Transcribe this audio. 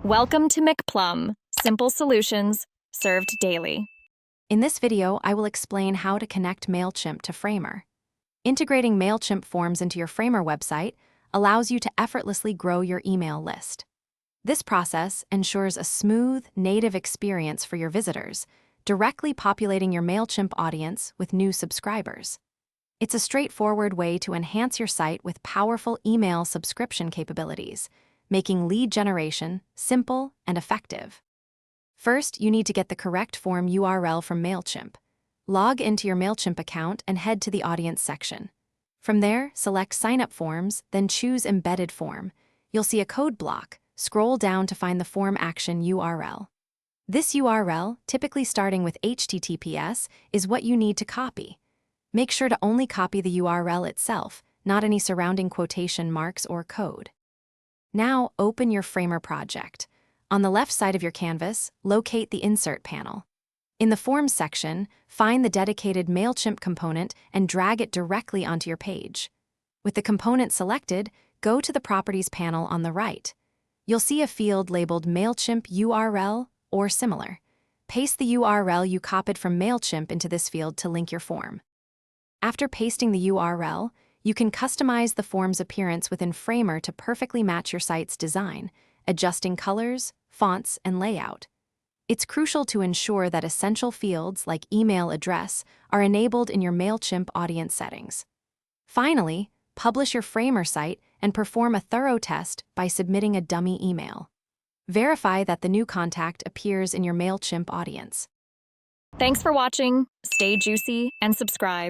Welcome to McPlum, simple solutions served daily. In this video, I will explain how to connect Mailchimp to Framer. Integrating Mailchimp forms into your Framer website allows you to effortlessly grow your email list. This process ensures a smooth, native experience for your visitors, directly populating your Mailchimp audience with new subscribers. It's a straightforward way to enhance your site with powerful email subscription capabilities, making lead generation simple and effective. First, you need to get the correct form URL from Mailchimp. Log into your Mailchimp account and head to the Audience section. From there, select Sign Up Forms, then choose Embedded Form. You'll see a code block. Scroll down to find the form action URL. This URL, typically starting with HTTPS, is what you need to copy. Make sure to only copy the URL itself, not any surrounding quotation marks or code. Now, open your Framer project. On the left side of your canvas, locate the Insert panel. In the Forms section, find the dedicated Mailchimp component and drag it directly onto your page. With the component selected, go to the Properties panel on the right. You'll see a field labeled Mailchimp URL or similar. Paste the URL you copied from Mailchimp into this field to link your form. After pasting the URL, you can customize the form's appearance within Framer to perfectly match your site's design, adjusting colors, fonts, and layout. It's crucial to ensure that essential fields like email address are enabled in your Mailchimp audience settings. Finally, publish your Framer site and perform a thorough test by submitting a dummy email. Verify that the new contact appears in your Mailchimp audience. Thanks for watching. Stay juicy and subscribe.